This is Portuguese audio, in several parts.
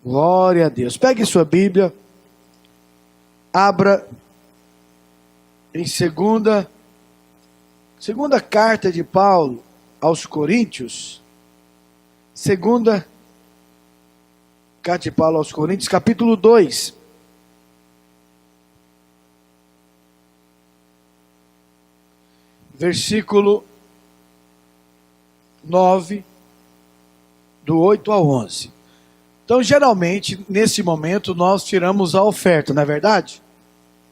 Glória a Deus. Pegue sua Bíblia, abra em segunda carta de Paulo aos Coríntios, segunda carta de Paulo aos Coríntios, capítulo 2. Versículo 9, do 8 ao 11. Então, geralmente, nesse momento, nós tiramos a oferta, não é verdade?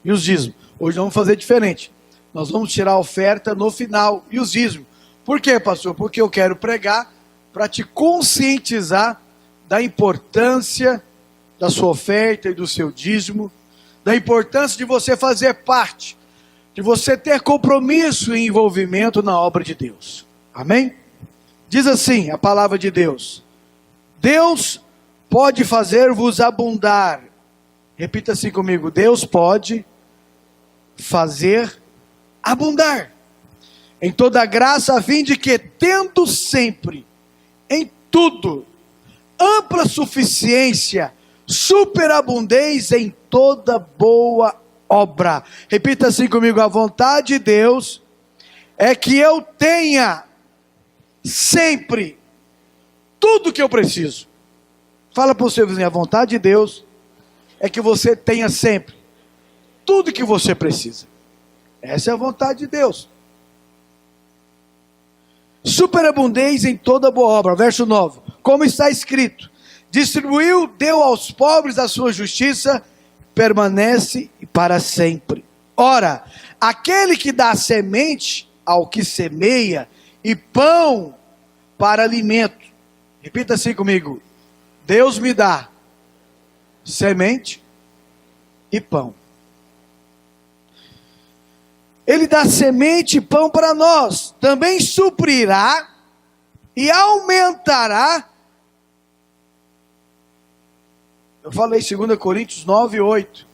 E os dízimos. Hoje vamos fazer diferente. Nós vamos tirar a oferta no final e os dízimos. Por quê, pastor? Porque eu quero pregar para te conscientizar da importância da sua oferta e do seu dízimo, da importância de você fazer parte, de você ter compromisso e envolvimento na obra de Deus. Amém? Diz assim a palavra de Deus: Deus pode fazer-vos abundar. Repita assim comigo: Deus pode fazer abundar em toda graça, a fim de que, tendo sempre, em tudo, ampla suficiência, superabundez em toda boa obra. Repita assim comigo: a vontade de Deus é que eu tenha sempre tudo que eu preciso. Fala para o seu vizinho: a vontade de Deus é que você tenha sempre tudo que você precisa. Essa é a vontade de Deus. Superabundez em toda boa obra. Verso 9. Como está escrito: distribuiu, deu aos pobres a sua justiça, permanece para sempre. Ora, aquele que dá semente ao que semeia e pão para alimento. Repita assim comigo: Deus me dá semente e pão. Ele dá semente e pão para nós. Também suprirá e aumentará. Eu falei 2 Coríntios 9, 8.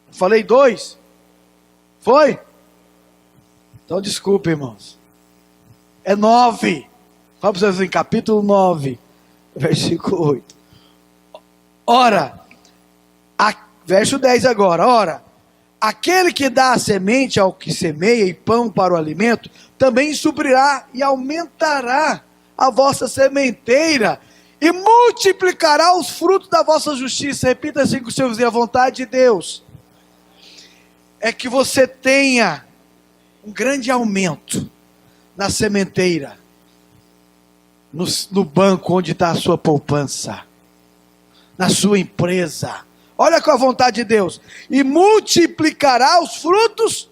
Eu falei 2? Foi? Então desculpa, irmãos. É 9. Fala para vocês assim, capítulo 9, versículo 8. Ora, verso 10 agora. Ora, aquele que dá a semente ao que semeia e pão para o alimento, também suprirá e aumentará a vossa sementeira e multiplicará os frutos da vossa justiça. Repita assim com o seu vizinho: a vontade de Deus é que você tenha um grande aumento na sementeira, no banco onde está a sua poupança, na sua empresa. Olha com a vontade de Deus: e multiplicará os frutos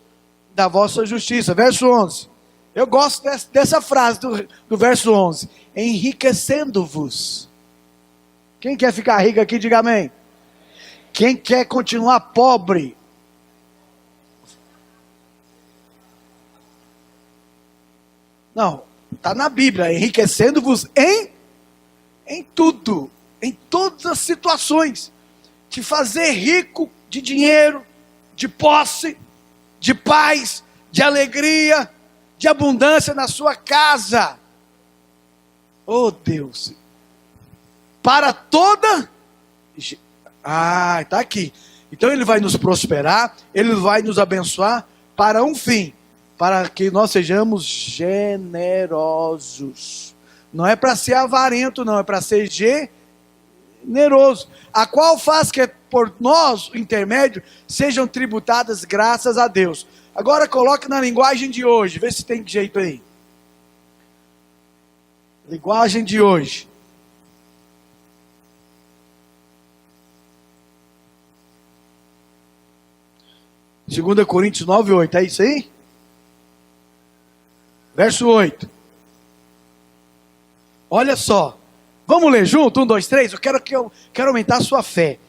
da vossa justiça. Verso 11. Eu gosto dessa frase do verso 11. Enriquecendo-vos. Quem quer ficar rico aqui, diga amém. Quem quer continuar pobre? Não, está na Bíblia. Enriquecendo-vos em tudo, em todas as situações. Te fazer rico de dinheiro, de posse, de paz, de alegria, de abundância na sua casa. Oh Deus, para toda... está aqui. Então Ele vai nos prosperar, Ele vai nos abençoar para um fim, para que nós sejamos generosos. Não é para ser avarento, não, é para ser generoso, a qual faz que por nós, o intermédio, sejam tributadas graças a Deus. Agora coloque na linguagem de hoje, vê se tem jeito aí. Linguagem de hoje. Segunda Coríntios 9, 8, é isso aí? Verso 8. Olha só. Vamos ler junto? 1, 2, 3. Eu quero aumentar a sua fé.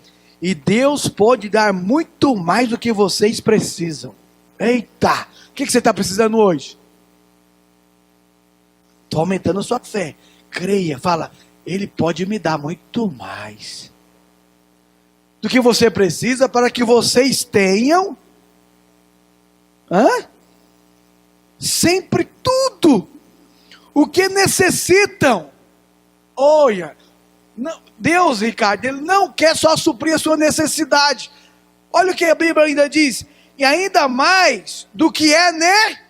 E Deus pode dar muito mais do que vocês precisam. Eita! O que você está precisando hoje? Estou aumentando a sua fé. Creia, fala: Ele pode me dar muito mais do que você precisa, para que vocês tenham sempre tudo o que necessitam Olha, não, Deus, Ricardo, Ele não quer só suprir a sua necessidade. Olha o que a Bíblia ainda diz. E ainda mais do que é, né?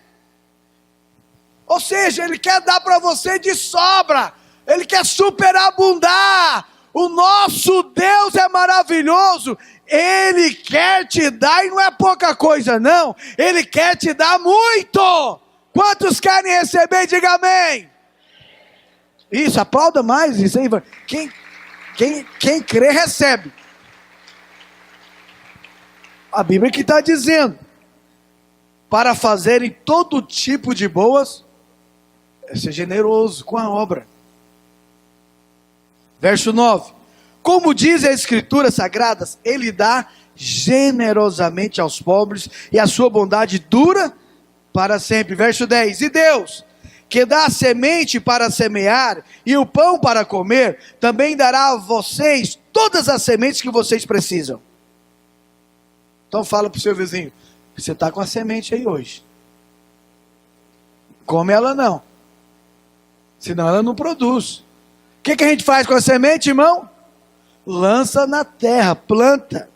Ou seja, Ele quer dar para você de sobra. Ele quer superabundar. O nosso Deus é maravilhoso. Ele quer te dar, e não é pouca coisa não. Ele quer te dar muito. Quantos querem receber? Diga amém. Isso, aplauda mais. Isso aí. Quem crê, recebe. A Bíblia que está dizendo. Para fazerem todo tipo de boas, é ser generoso com a obra. Verso 9. Como diz a Escritura Sagradas, Ele dá generosamente aos pobres, e a sua bondade dura para sempre. Verso 10. E Deus, que dá a semente para semear, e o pão para comer, também dará a vocês todas as sementes que vocês precisam. Então fala para o seu vizinho, você está com a semente aí hoje. Come ela não. Senão ela não produz. O que a gente faz com a semente, irmão? Lança na terra, planta.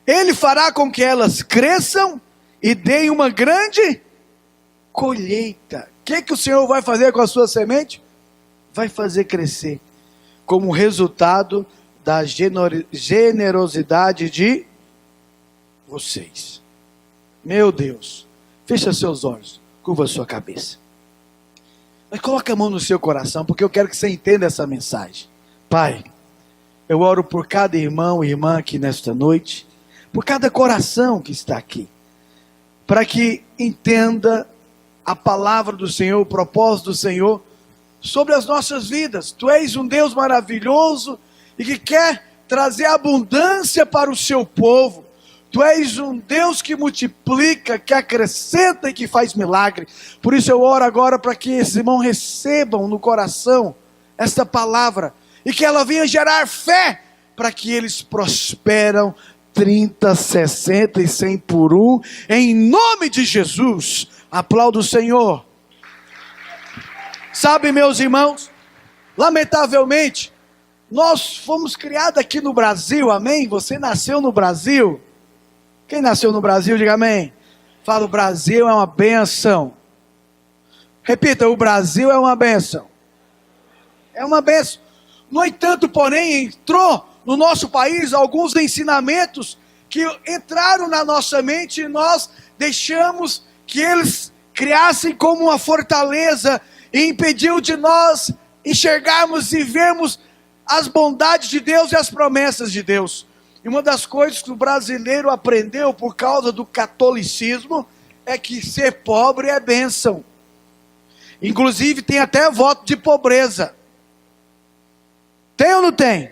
Ele fará com que elas cresçam e deem uma grande colheita. O que o Senhor vai fazer com a sua semente? Vai fazer crescer, como resultado da generosidade de vocês. Meu Deus, fecha seus olhos, curva sua cabeça. Mas coloca a mão no seu coração, porque eu quero que você entenda essa mensagem. Pai, eu oro por cada irmão e irmã aqui nesta noite, por cada coração que está aqui, para que entenda a palavra do Senhor, o propósito do Senhor, sobre as nossas vidas. Tu és um Deus maravilhoso, e que quer trazer abundância para o seu povo. Tu és um Deus que multiplica, que acrescenta e que faz milagre. Por isso eu oro agora para que esses irmãos recebam no coração esta palavra, e que ela venha gerar fé, para que eles prosperam 30, 60 e 100 por um, em nome de Jesus. Aplauda o Senhor. Sabe, meus irmãos, lamentavelmente, nós fomos criados aqui no Brasil, amém? Você nasceu no Brasil. Quem nasceu no Brasil, diga amém. Fala, o Brasil é uma benção. Repita, o Brasil é uma benção. É uma benção. No entanto, porém, entrou no nosso país alguns ensinamentos que entraram na nossa mente, e nós deixamos que eles criassem como uma fortaleza, e impediu de nós enxergarmos e vermos as bondades de Deus e as promessas de Deus. E uma das coisas que o brasileiro aprendeu por causa do catolicismo é que ser pobre é bênção. Inclusive tem até voto de pobreza. Tem ou não tem?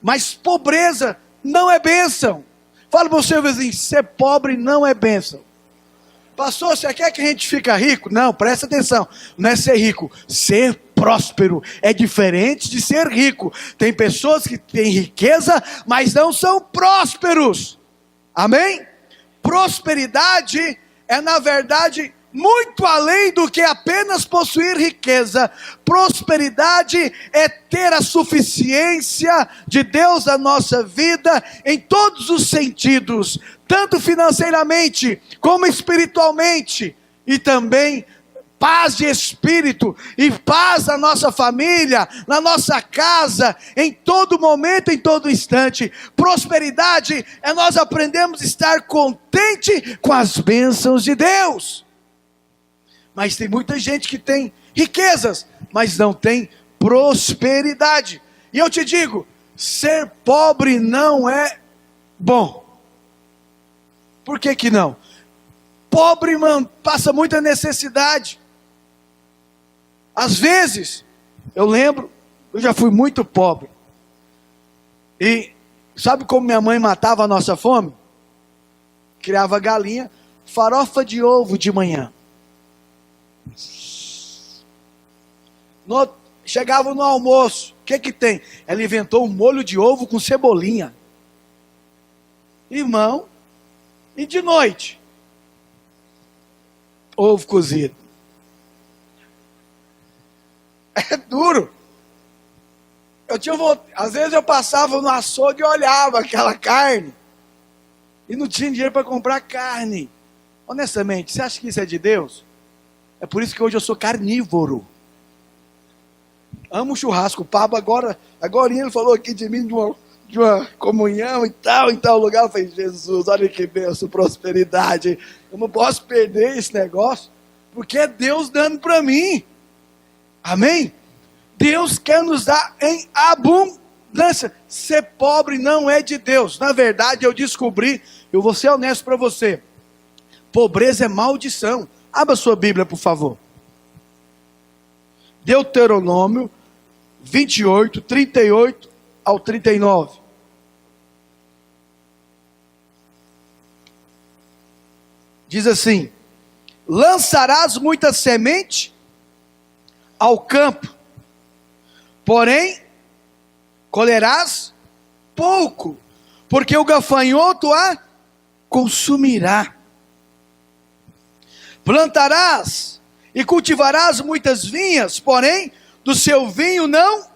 Mas pobreza não é bênção. Fala para o seu vizinho, ser pobre não é bênção. Pastor, você quer que a gente fique rico? Não, presta atenção. Não é ser rico, ser próspero é diferente de ser rico. Tem pessoas que têm riqueza, mas não são prósperos. Amém? Prosperidade é, na verdade, muito além do que apenas possuir riqueza. Prosperidade é ter a suficiência de Deus na nossa vida, em todos os sentidos, tanto financeiramente, como espiritualmente, e também paz de espírito, e paz na nossa família, na nossa casa, em todo momento, em todo instante. Prosperidade é nós aprendemos a estar contente com as bênçãos de Deus. Mas tem muita gente que tem riquezas, mas não tem prosperidade. E eu te digo, ser pobre não é bom. Por que que não? Pobre, mano, passa muita necessidade. Às vezes, eu lembro, eu já fui muito pobre. E sabe como minha mãe matava a nossa fome? Criava galinha, farofa de ovo de manhã. Chegava no almoço, o que que tem? Ela inventou um molho de ovo com cebolinha. Irmão, e de noite? Ovo cozido. É duro. Às vezes eu passava no açougue e olhava aquela carne. E não tinha dinheiro para comprar carne. Honestamente, você acha que isso é de Deus? É por isso que hoje eu sou carnívoro. Amo churrasco. O Pablo agora ele falou aqui de mim, de uma comunhão e tal, em tal lugar. Eu falei, Jesus, olha que bênção, prosperidade. Eu não posso perder esse negócio, porque é Deus dando para mim. Amém? Deus quer nos dar em abundância. Ser pobre não é de Deus. Na verdade, eu descobri, eu vou ser honesto para você, pobreza é maldição. Abra sua Bíblia, por favor. Deuteronômio 28, 38 ao 39. Diz assim: lançarás muita semente ao campo, porém colherás pouco, porque o gafanhoto a consumirá. Plantarás e cultivarás muitas vinhas, porém do seu vinho não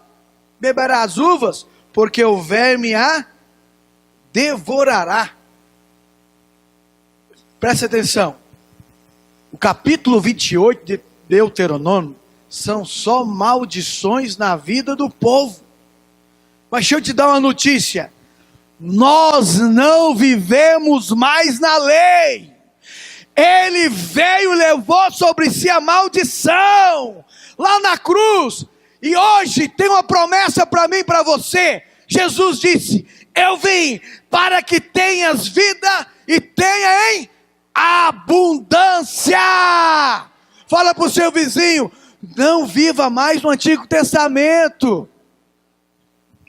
beberás uvas, porque o verme a devorará. Preste atenção. O capítulo 28 de Deuteronômio são só maldições na vida do povo. Mas deixa eu te dar uma notícia. Nós não vivemos mais na lei. Ele veio e levou sobre si a maldição lá na cruz. E hoje tem uma promessa para mim e para você. Jesus disse: eu vim para que tenhas vida e tenha em abundância. Fala para o seu vizinho: não viva mais no Antigo Testamento.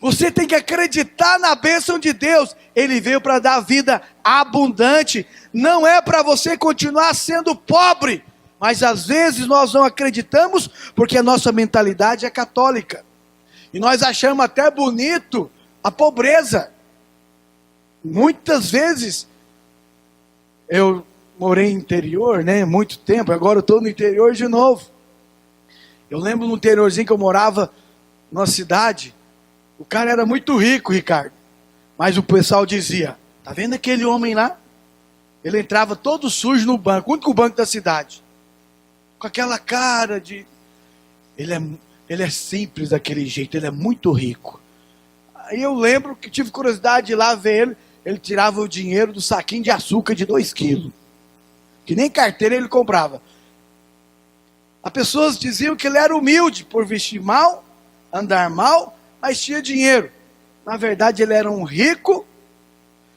Você tem que acreditar na bênção de Deus. Ele veio para dar vida abundante. Não é para você continuar sendo pobre. Mas às vezes nós não acreditamos porque a nossa mentalidade é católica. E nós achamos até bonito a pobreza. Muitas vezes, eu morei no interior, muito tempo, agora eu estou no interior de novo. Eu lembro no interiorzinho que eu morava, numa cidade, o cara era muito rico, Ricardo. Mas o pessoal dizia: tá vendo aquele homem lá? Ele entrava todo sujo no banco, o único banco da cidade. Com aquela cara de... Ele é simples daquele jeito, ele é muito rico. Aí eu lembro que tive curiosidade de ir lá ver ele. Ele tirava o dinheiro do saquinho de açúcar de 2 quilos. Que nem carteira ele comprava. As pessoas diziam que ele era humilde por vestir mal, andar mal, mas tinha dinheiro. Na verdade, ele era um rico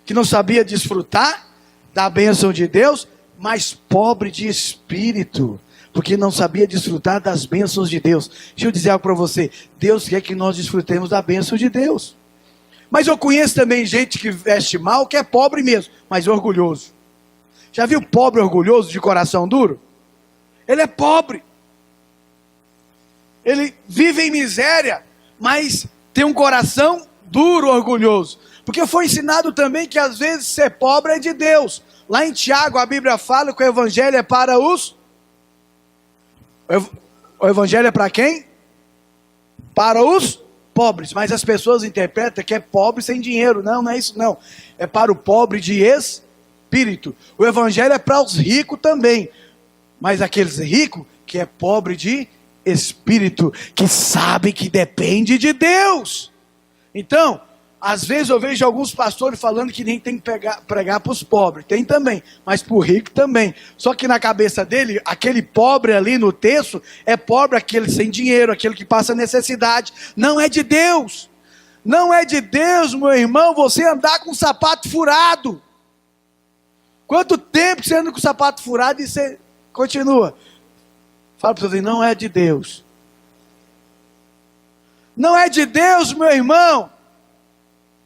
que não sabia desfrutar da bênção de Deus, mas pobre de espírito, porque não sabia desfrutar das bênçãos de Deus. Deixa eu dizer algo para você: Deus quer que nós desfrutemos da bênção de Deus. Mas eu conheço também gente que veste mal, que é pobre mesmo, mas orgulhoso. Já viu pobre orgulhoso de coração duro? Ele é pobre. Ele vive em miséria, mas tem um coração duro, orgulhoso. Porque foi ensinado também que às vezes ser pobre é de Deus. Lá em Tiago a Bíblia fala que o evangelho é para os... O evangelho é para quem? Para os pobres. Mas as pessoas interpretam que é pobre sem dinheiro. Não, não é isso não. É para o pobre de espírito. O evangelho é para os ricos também. Mas aqueles ricos que é pobre de espírito, que sabe que depende de Deus. Então, às vezes eu vejo alguns pastores falando que nem tem que pregar para os pobres. Tem também, mas para o rico também. Só que na cabeça dele, aquele pobre ali no texto, é pobre aquele sem dinheiro, aquele que passa necessidade. Não é de Deus. Não é de Deus, meu irmão, você andar com o sapato furado. Quanto tempo você anda com o sapato furado e você continua? Fala para você, não é de Deus. Não é de Deus, meu irmão,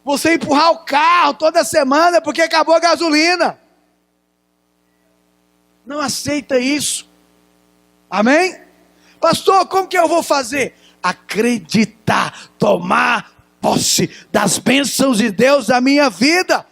você empurrar o carro toda semana porque acabou a gasolina. Não aceita isso. Amém? Pastor, como que eu vou fazer? Acreditar, tomar posse das bênçãos de Deus na minha vida.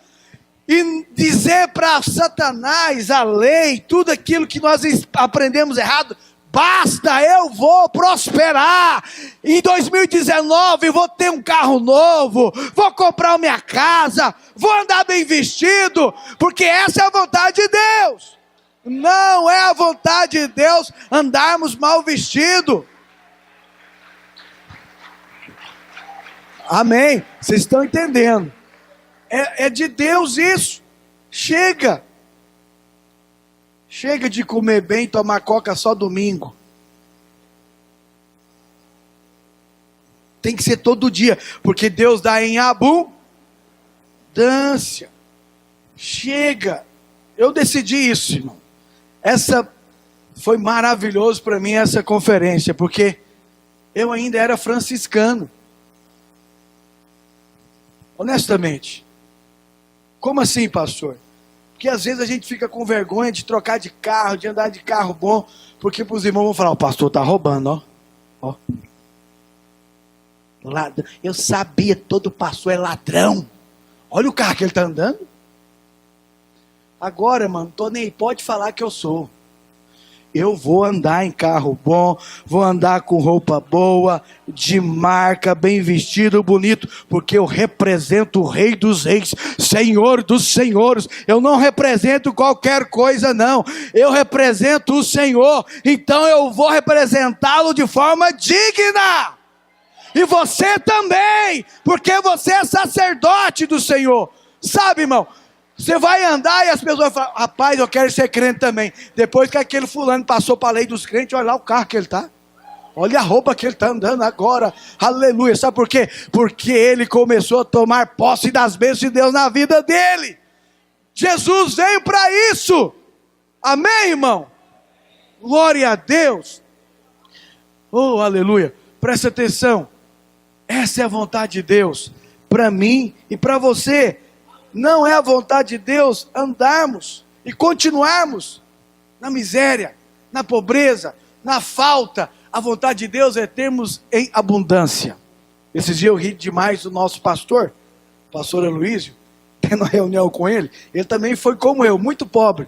E dizer para Satanás, a lei, tudo aquilo que nós aprendemos errado, basta, eu vou prosperar. Em 2019 vou ter um carro novo, vou comprar minha casa, vou andar bem vestido, porque essa é a vontade de Deus. Não é a vontade de Deus andarmos mal vestido. Amém? Vocês estão entendendo? É de Deus isso. Chega de comer bem e tomar coca só domingo. Tem que ser todo dia, porque Deus dá em abundância. Chega. Eu decidi isso, irmão. Essa foi maravilhoso para mim, essa conferência, porque eu ainda era franciscano. Honestamente. Como assim, pastor? Porque às vezes a gente fica com vergonha de trocar de carro, de andar de carro bom, porque os irmãos vão falar, o pastor está roubando, ó. Ladrão. Eu sabia, todo pastor é ladrão. Olha o carro que ele está andando. Agora, mano, tô nem pode falar que eu sou. Eu vou andar em carro bom, vou andar com roupa boa, de marca, bem vestido, bonito, porque eu represento o Rei dos Reis, Senhor dos Senhores. Eu não represento qualquer coisa, não. Eu represento o Senhor, então eu vou representá-lo de forma digna. E você também, porque você é sacerdote do Senhor. Sabe, irmão? Você vai andar e as pessoas falam, rapaz, eu quero ser crente também. Depois que aquele fulano passou para a lei dos crentes, olha lá o carro que ele está. Olha a roupa que ele está andando agora. Aleluia. Sabe por quê? Porque ele começou a tomar posse das bênçãos de Deus na vida dele. Jesus veio para isso. Amém, irmão? Glória a Deus. Oh, aleluia. Presta atenção. Essa é a vontade de Deus para mim e para você. Não é a vontade de Deus andarmos e continuarmos na miséria, na pobreza, na falta. A vontade de Deus é termos em abundância. Esses dias eu ri demais do nosso pastor Aloísio, tendo uma reunião com ele. Ele também foi como eu, muito pobre.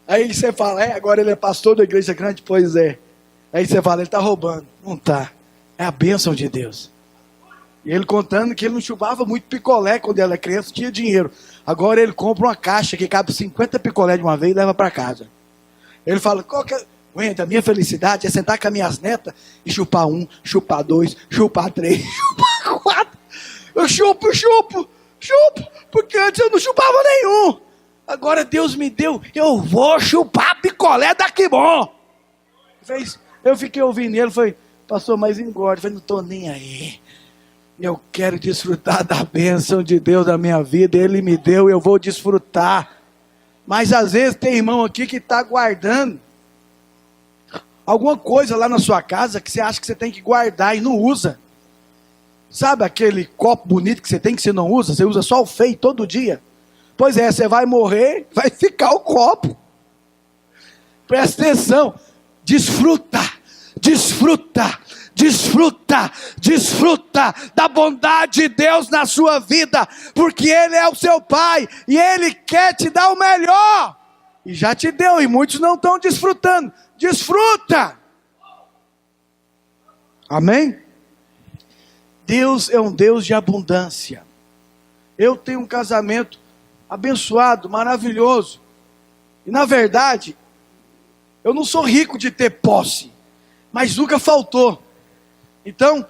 Aí você fala, agora ele é pastor da igreja grande? Pois é. Aí você fala, ele está roubando. Não está. É a bênção de Deus. E ele contando que ele não chupava muito picolé quando ele era criança, tinha dinheiro. Agora ele compra uma caixa que cabe 50 picolé de uma vez e leva para casa. Ele fala, a minha felicidade é sentar com as minhas netas e chupar um, chupar dois, chupar três, chupar quatro. Eu chupo, porque antes eu não chupava nenhum. Agora Deus me deu, eu vou chupar picolé daqui bom. Eu fiquei ouvindo ele, falei, pastor, mas engorda. Eu falei, não estou nem aí. Eu quero desfrutar da bênção de Deus na minha vida. Ele me deu, eu vou desfrutar. Mas às vezes tem irmão aqui que está guardando alguma coisa lá na sua casa que você acha que você tem que guardar e não usa. Sabe aquele copo bonito que você tem que você não usa? Você usa só o feio todo dia. Pois é, você vai morrer, vai ficar o copo. Presta atenção. Desfruta da bondade de Deus na sua vida, porque Ele é o seu Pai, e Ele quer te dar o melhor, e já te deu, e muitos não estão desfrutando. Desfruta! Amém? Deus é um Deus de abundância. Eu tenho um casamento abençoado, maravilhoso, e na verdade, eu não sou rico de ter posse, mas nunca faltou. Então,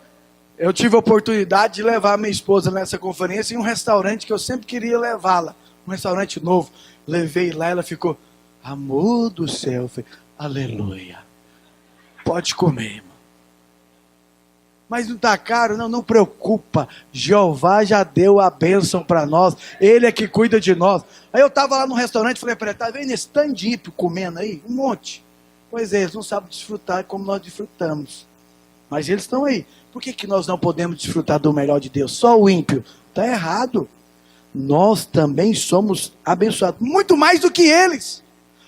eu tive a oportunidade de levar minha esposa nessa conferência em um restaurante que eu sempre queria levá-la. Um restaurante novo. Levei lá, ela ficou, amor do céu. Eu falei, aleluia. Pode comer, irmão. Mas não está caro? Não preocupa. Jeová já deu a bênção para nós. Ele é que cuida de nós. Aí eu estava lá no restaurante e falei para ele, tá vendo esse tanto de ímpio comendo aí? Um monte. Pois é, eles não sabem desfrutar como nós desfrutamos. Mas eles estão aí. Por que nós não podemos desfrutar do melhor de Deus? Só o ímpio. Está errado. Nós também somos abençoados. Muito mais do que eles.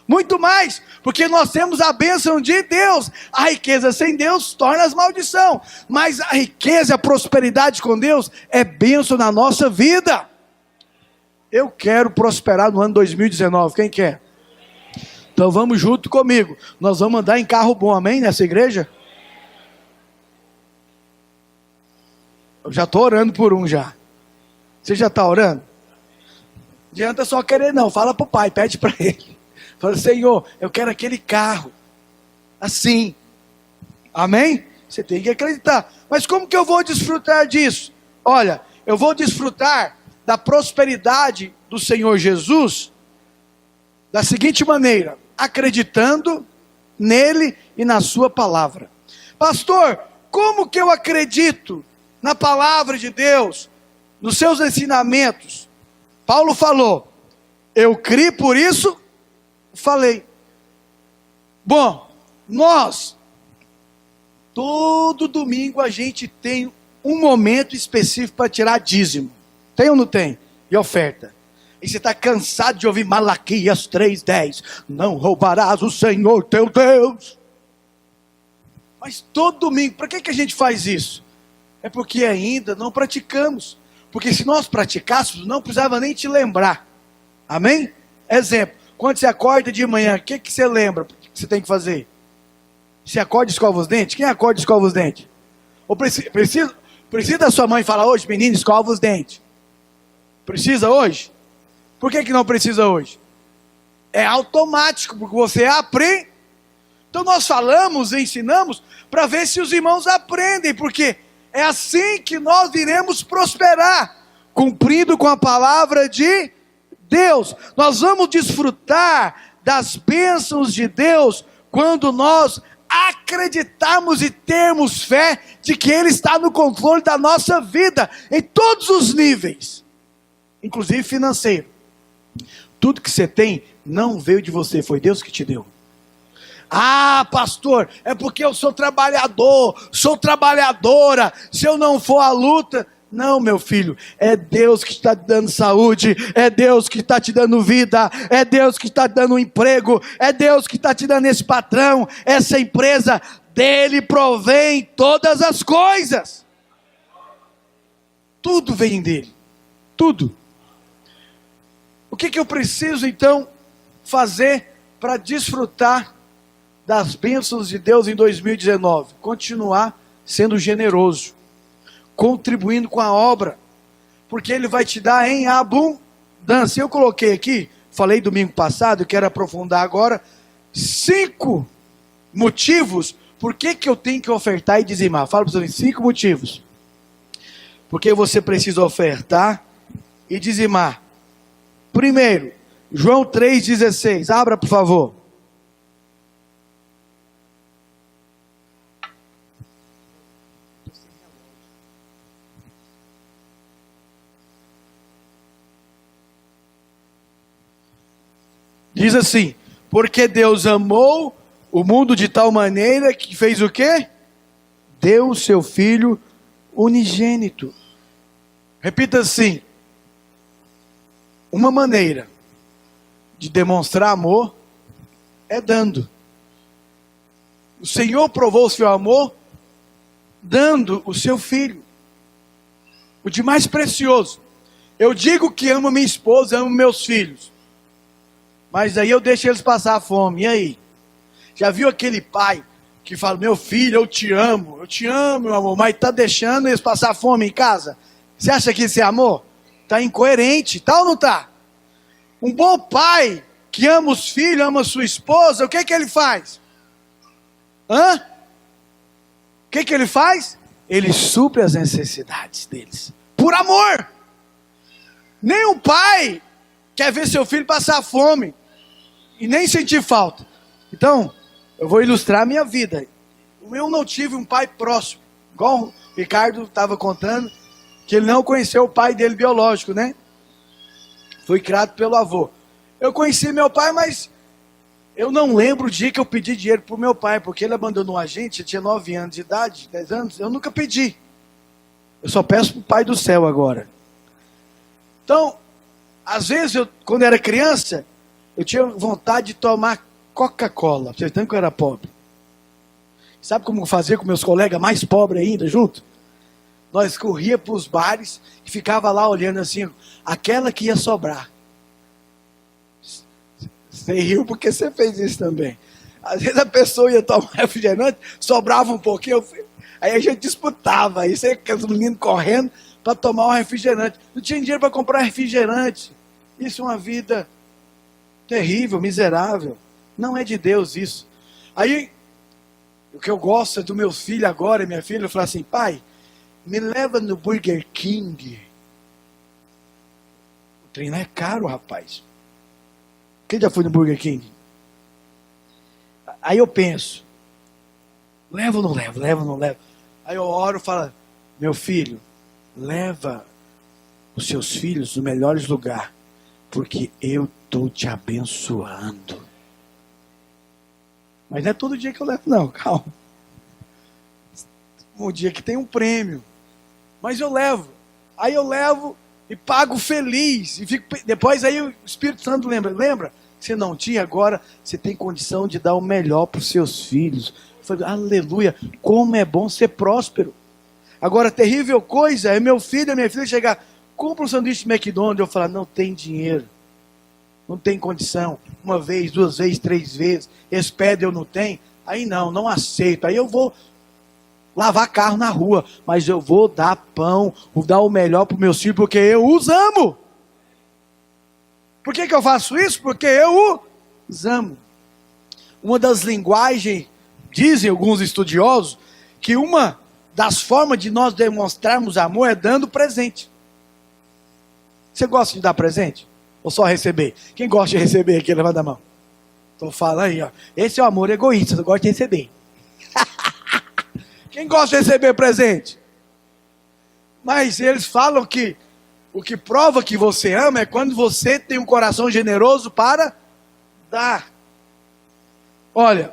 Muito mais. Porque nós temos a bênção de Deus. A riqueza sem Deus torna-se maldição. Mas a riqueza, a prosperidade com Deus é bênção na nossa vida. Eu quero prosperar no ano 2019. Quem quer? Então vamos junto comigo. Nós vamos andar em carro bom, amém? Nessa igreja? Eu já estou orando por um já. Você já está orando? Não adianta só querer não. Fala para o pai, pede para ele. Fala, Senhor, eu quero aquele carro. Assim. Amém? Você tem que acreditar. Mas como que eu vou desfrutar disso? Olha, eu vou desfrutar da prosperidade do Senhor Jesus da seguinte maneira: acreditando nele e na sua palavra. Pastor, como que eu acredito na palavra de Deus, nos seus ensinamentos? Paulo falou, eu criei, por isso falei. Bom, nós, todo domingo a gente tem um momento específico para tirar dízimo. Tem ou não tem? E oferta. E você está cansado de ouvir Malaquias 3:10. Não roubarás o Senhor teu Deus. Mas todo domingo, para que a gente faz isso? É porque ainda não praticamos. Porque se nós praticássemos, não precisava nem te lembrar. Amém? Exemplo, quando você acorda de manhã, o que você lembra que você tem que fazer? Você acorda e escova os dentes? Quem acorda e escova os dentes? Ou precisa da sua mãe falar hoje, menino, escova os dentes? Precisa hoje? Por que não precisa hoje? É automático, porque você aprende. Então nós falamos, ensinamos, para ver se os irmãos aprendem, porque é assim que nós iremos prosperar, cumprindo com a palavra de Deus. Nós vamos desfrutar das bênçãos de Deus quando nós acreditarmos e termos fé de que Ele está no controle da nossa vida, em todos os níveis, inclusive financeiro. Tudo que você tem não veio de você, foi Deus que te deu. Ah, pastor, é porque eu sou trabalhador, sou trabalhadora, se eu não for à luta... Não, meu filho, é Deus que está te dando saúde, é Deus que está te dando vida, é Deus que está te dando um emprego, é Deus que está te dando esse patrão, essa empresa, dele provém todas as coisas. Tudo vem dele, tudo. O que eu preciso então fazer para desfrutar das bênçãos de Deus em 2019? Continuar sendo generoso, contribuindo com a obra, porque Ele vai te dar em abundância. Eu coloquei aqui, falei domingo passado, eu quero aprofundar agora, 5 motivos, por que eu tenho que ofertar e dizimar. Fala para você, 5 motivos, porque você precisa ofertar e dizimar. Primeiro, João 3,16, abra por favor. Diz assim, porque Deus amou o mundo de tal maneira que fez o quê? Deu o seu Filho unigênito. Repita assim, uma maneira de demonstrar amor é dando. O Senhor provou o seu amor dando o seu Filho, o de mais precioso. Eu digo que amo minha esposa, amo meus filhos, mas aí eu deixo eles passar fome. E aí? Já viu aquele pai que fala, meu filho, eu te amo, meu amor, mas está deixando eles passar fome em casa? Você acha que isso é amor? Está incoerente, tá ou não está? Um bom pai que ama os filhos, ama a sua esposa, o que ele faz? O que ele faz? Ele supre as necessidades deles, por amor. Nenhum pai quer ver seu filho passar fome e nem sentir falta. Então, eu vou ilustrar a minha vida. Eu não tive um pai próximo, igual o Ricardo estava contando, que ele não conheceu o pai dele biológico, né? Foi criado pelo avô. Eu conheci meu pai, mas eu não lembro o dia que eu pedi dinheiro para o meu pai, porque ele abandonou a gente, eu tinha 9 anos de idade, 10 anos, eu nunca pedi. Eu só peço para o Pai do céu agora. Então, às vezes, quando eu era criança, eu tinha vontade de tomar Coca-Cola. Vocês sabem que eu era pobre. Sabe como fazer com meus colegas mais pobres ainda, junto? Nós corria para os bares e ficava lá olhando assim, aquela que ia sobrar. Você riu porque você fez isso também. Às vezes a pessoa ia tomar refrigerante, sobrava um pouquinho, aí a gente disputava, aí você os meninos correndo para tomar um refrigerante. Não tinha dinheiro para comprar refrigerante. Isso é uma vida terrível, miserável. Não é de Deus isso. Aí, o que eu gosto é do meu filho agora, e minha filha, eu falo assim, pai, me leva no Burger King. O trem não é caro, rapaz. Quem já foi no Burger King? Aí eu penso, levo ou não levo, levo ou não levo? Aí eu oro e falo, meu filho, leva os seus filhos nos melhores lugares, porque eu estou te abençoando. Mas não é todo dia que eu levo, não, calma. Um dia que tem um prêmio. Mas eu levo. Aí eu levo e pago feliz. E fico, depois aí o Espírito Santo lembra? Você não tinha, agora você tem condição de dar o melhor para os seus filhos. Eu falei, aleluia, como é bom ser próspero. Agora, a terrível coisa é meu filho e minha filha chegar, compra um sanduíche McDonald's. Eu falar, não tem dinheiro. Não tem condição. Uma vez, duas vezes, três vezes. Eles pedem, eu não tenho. Aí não aceito. Aí eu vou lavar carro na rua. Mas eu vou dar pão, vou dar o melhor para os meus filhos, porque eu os amo. Por que eu faço isso? Porque eu os amo. Uma das linguagens, dizem alguns estudiosos, que uma das formas de nós demonstrarmos amor é dando presente. Você gosta de dar presente? Ou só receber? Quem gosta de receber aqui, levanta a mão. Estou falando aí, ó. Esse é o amor egoísta, eu gosto de receber. Quem gosta de receber presente? Mas eles falam que o que prova que você ama é quando você tem um coração generoso para dar. Olha,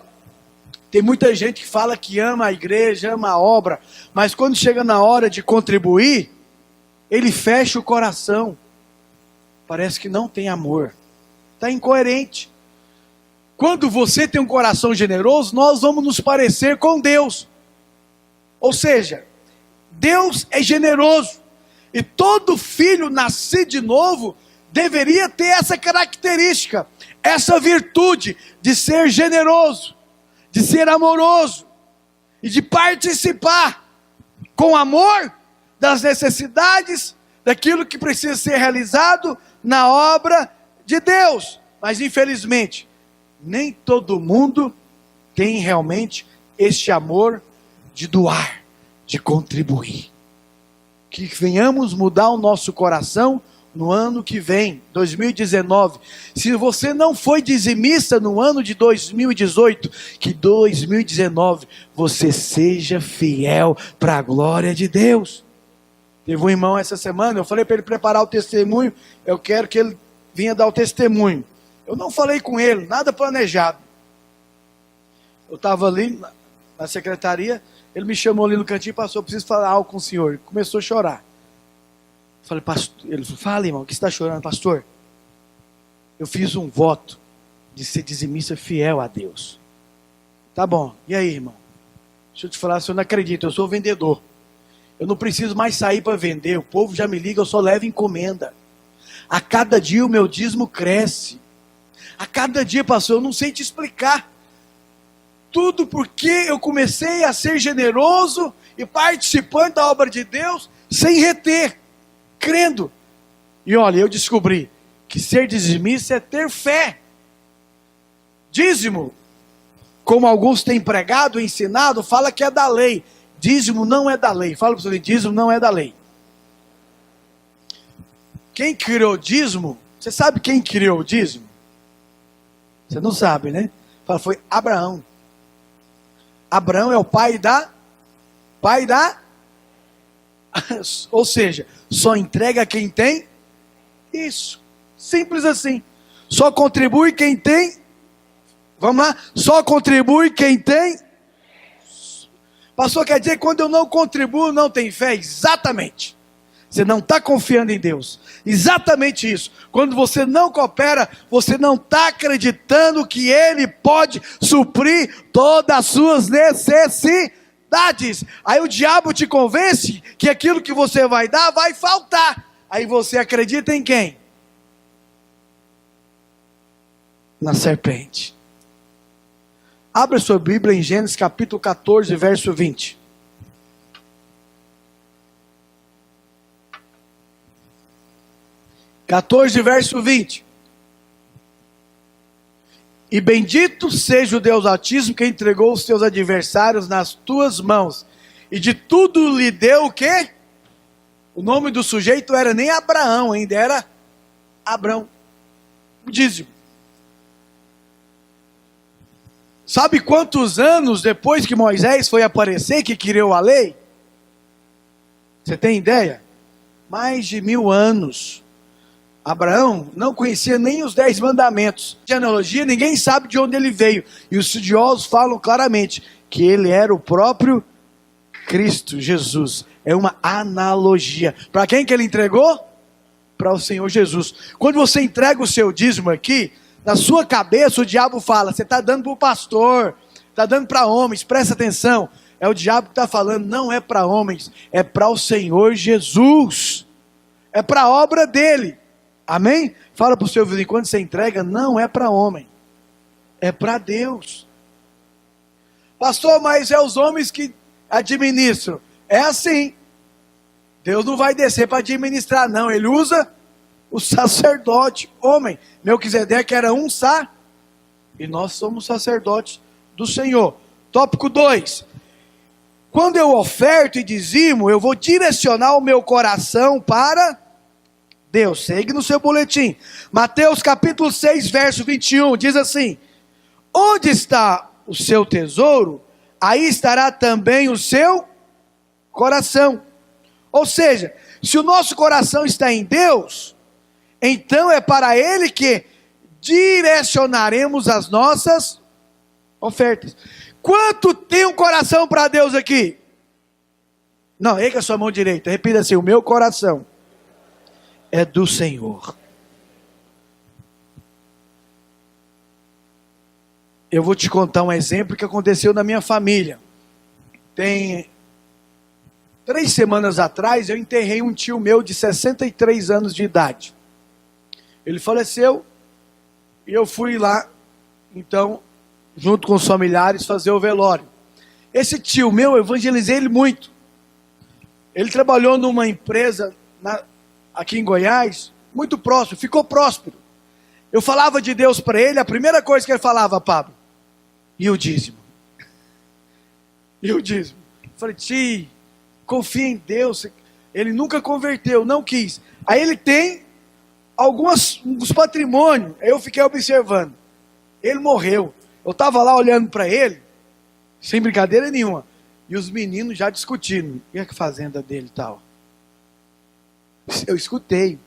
tem muita gente que fala que ama a igreja, ama a obra, mas quando chega na hora de contribuir, ele fecha o coração. Parece que não tem amor. Está incoerente. Quando você tem um coração generoso, nós vamos nos parecer com Deus. Ou seja, Deus é generoso. E todo filho nascido de novo deveria ter essa característica, essa virtude de ser generoso, de ser amoroso e de participar com amor das necessidades, daquilo que precisa ser realizado na obra de Deus. Mas infelizmente, nem todo mundo tem realmente este amor de doar, de contribuir. Que venhamos mudar o nosso coração no ano que vem, 2019. Se você não foi dizimista no ano de 2018, que 2019 você seja fiel para a glória de Deus. Teve um irmão essa semana, eu falei para ele preparar o testemunho, eu quero que ele vinha dar o testemunho. Eu não falei com ele, nada planejado. Eu estava ali na secretaria, ele me chamou ali no cantinho e passou, preciso falar algo com o senhor. Começou a chorar. Eu falei, pastor, ele falou, fala irmão, o que você está chorando? Pastor, eu fiz um voto de ser dizimista fiel a Deus. Tá bom, e aí irmão? Deixa eu te falar, eu não acredito, eu sou vendedor. Eu não preciso mais sair para vender, o povo já me liga, eu só levo encomenda. A cada dia o meu dízimo cresce. A cada dia, pastor, eu não sei te explicar. Tudo porque eu comecei a ser generoso e participante da obra de Deus, sem reter, crendo. E olha, eu descobri que ser dizimista é ter fé. Dízimo, como alguns têm pregado, ensinado, fala que é da lei. Dízimo não é da lei. Fala para você, dízimo não é da lei. Quem criou o dízimo, você sabe quem criou o dízimo? Você não sabe, né? Fala, foi Abraão. Abraão é o pai da... Ou seja, só entrega quem tem isso. Simples assim. Só contribui quem tem... Vamos lá? Só contribui quem tem... Pastor, quer dizer que quando eu não contribuo, não tem fé? Exatamente. Você não está confiando em Deus. Exatamente isso. Quando você não coopera, você não está acreditando que Ele pode suprir todas as suas necessidades. Aí o diabo te convence que aquilo que você vai dar vai faltar. Aí você acredita em quem? na serpente. Abra sua Bíblia em Gênesis capítulo 14, verso 20. Verso 20. E bendito seja o Deus Altíssimo que entregou os teus adversários nas tuas mãos. E de tudo lhe deu o quê? O nome do sujeito era nem Abraão, ainda era Abrão. O dízimo. Sabe quantos anos depois que Moisés foi aparecer que criou a lei? Você tem ideia? Mais de 1000 anos. Abraão não conhecia nem os 10 mandamentos. De analogia, ninguém sabe de onde ele veio. E os estudiosos falam claramente que ele era o próprio Cristo, Jesus. É uma analogia. Para quem que ele entregou? Para o Senhor Jesus. Quando você entrega o seu dízimo aqui, na sua cabeça o diabo fala, você está dando para o pastor, está dando para homens, presta atenção. É o diabo que está falando, não é para homens, é para o Senhor Jesus. É para a obra dele. Amém? Fala para o seu vizinho, quando você entrega, não é para homem, é para Deus. Pastor, mas é os homens que administram. É assim. Deus não vai descer para administrar, não. Ele usa o sacerdote, homem. Melquisedeque era um e nós somos sacerdotes do Senhor. Tópico 2. Quando eu oferto e dizimo, eu vou direcionar o meu coração para Deus. Segue no seu boletim. Mateus capítulo 6, verso 21, diz assim: onde está o seu tesouro, aí estará também o seu coração. Ou seja, se o nosso coração está em Deus, então é para Ele que direcionaremos as nossas ofertas. Quanto tem um coração para Deus aqui? Não, erga a sua mão direita, repita assim: o meu coração é do Senhor. Eu vou te contar um exemplo que aconteceu na minha família. Tem 3 semanas atrás, eu enterrei um tio meu de 63 anos de idade. Ele faleceu, e eu fui lá, então, junto com os familiares, fazer o velório. Esse tio meu, eu evangelizei ele muito. Ele trabalhou numa empresa aqui em Goiás, muito próximo, ficou próspero. Eu falava de Deus para ele, a primeira coisa que ele falava, Pablo, e o dízimo? E o dízimo? Eu falei, tio, confia em Deus. Ele nunca converteu, não quis. Aí ele tem uns patrimônios, aí eu fiquei observando. Ele morreu, eu estava lá olhando para ele, sem brincadeira nenhuma, e os meninos já discutindo, e a fazenda dele e tal. Eu escutei.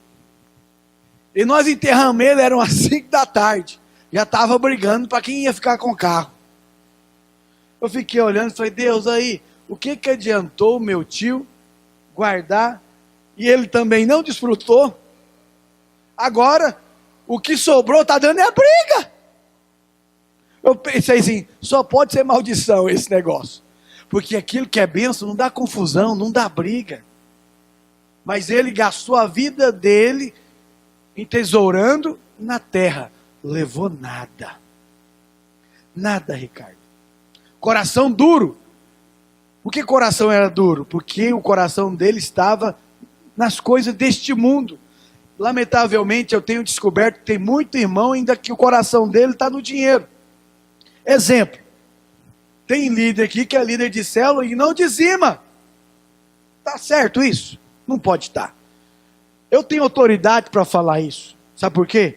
E nós enterramos ele, eram às 5 da tarde. Já estava brigando para quem ia ficar com o carro. Eu fiquei olhando e falei, Deus, aí, o que adiantou o meu tio guardar e ele também não desfrutou? Agora, o que sobrou está dando é a briga. Eu pensei assim, só pode ser maldição esse negócio. Porque aquilo que é bênção não dá confusão, não dá briga. Mas ele gastou a vida dele entesourando na terra. Levou nada. Nada, Ricardo. Coração duro. Por que coração era duro? Porque o coração dele estava nas coisas deste mundo. Lamentavelmente, eu tenho descoberto que tem muito irmão ainda que o coração dele está no dinheiro. Exemplo. Tem líder aqui que é líder de célula e não dizima. Está certo isso? Não pode estar. Eu tenho autoridade para falar isso. Sabe por quê?